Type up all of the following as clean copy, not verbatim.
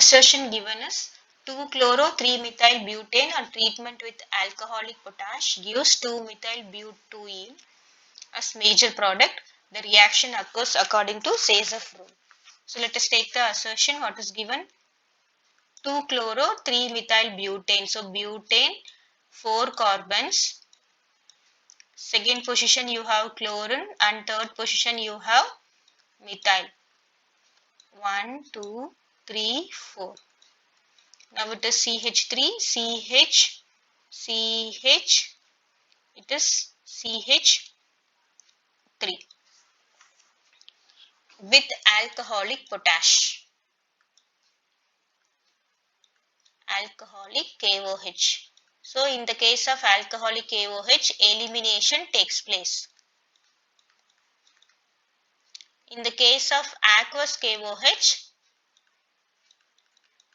Assertion given is 2-chloro-3-methyl-butane on treatment with alcoholic potash gives 2-methyl-butene as major product. The reaction occurs according to Say's rule. So let us take the assertion. What is given? 2-chloro-3-methyl-butane. So butane, 4 carbons. Second position you have chlorine and third position you have methyl. 1, 2, 3, 4. Now it is CH3, CH, CH, it is CH3 with alcoholic potash, alcoholic KOH. So in the case of alcoholic KOH, elimination takes place. In the case of aqueous KOH,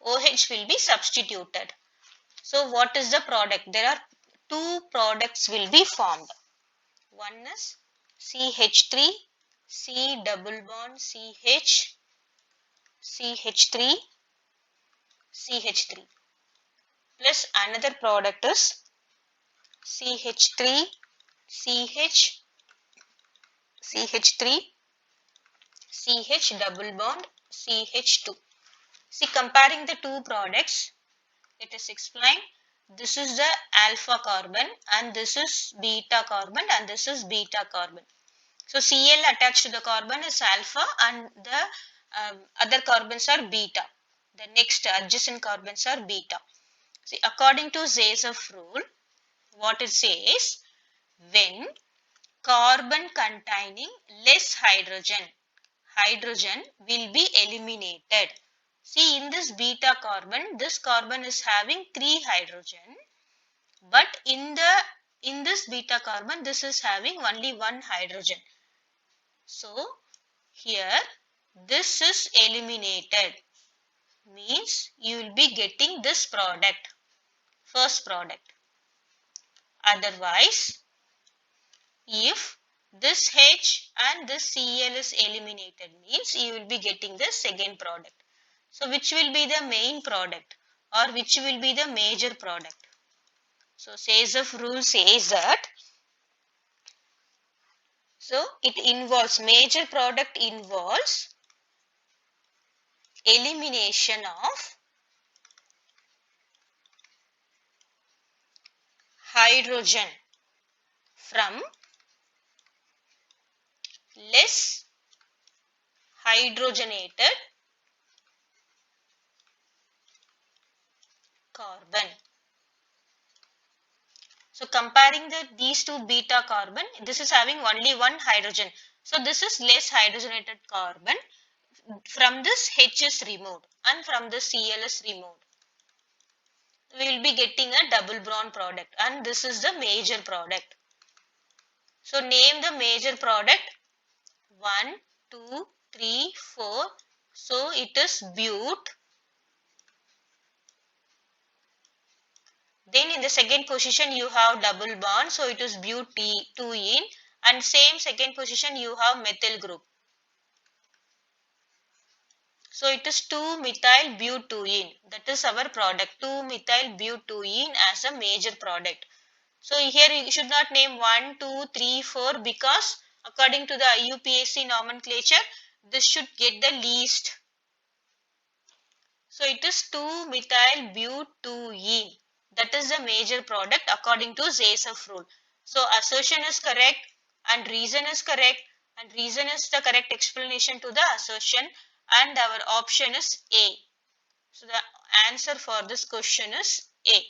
OH will be substituted. So what is the product? There are two products will be formed. One is CH3, C double bond CH, CH3, CH3 plus another product is CH3, CH, CH3, CH double bond CH2. See, comparing the two products, let us explain. This is the alpha carbon and this is beta carbon and this is beta carbon. So Cl attached to the carbon is alpha and the other carbons are beta. The next adjacent carbons are beta. See, according to Say's rule, what it says, when carbon containing less hydrogen, hydrogen will be eliminated. See, in this beta carbon, this carbon is having 3 hydrogen, but in this beta carbon, this is having only 1 hydrogen. So here this is eliminated, means you will be getting this product, first product. Otherwise, if this H and this Cl is eliminated, means you will be getting the second product. So which will be the main product or which will be the major product? So Say's rule says that, so it involves, major product involves elimination of hydrogen from less hydrogenated carbon. So comparing these two beta carbon, this is having only 1 hydrogen. So this is less hydrogenated carbon. From this H is removed and from this Cl is removed. We will be getting a double bond product and this is the major product. So name the major product. 1, 2, 3, 4. So it is but. Then in the second position you have double bond, so it is butene, and same second position you have methyl group. So it is 2-methyl-butene. That is our product, 2-methyl-butene as a major product. So here you should not name 1, 2, 3, 4 because according to the IUPAC nomenclature, this should get the least. So it is 2-methyl-butene. That is the major product according to Say's rule. So assertion is correct and reason is correct, and reason is the correct explanation to the assertion, and our option is A. So the answer for this question is A.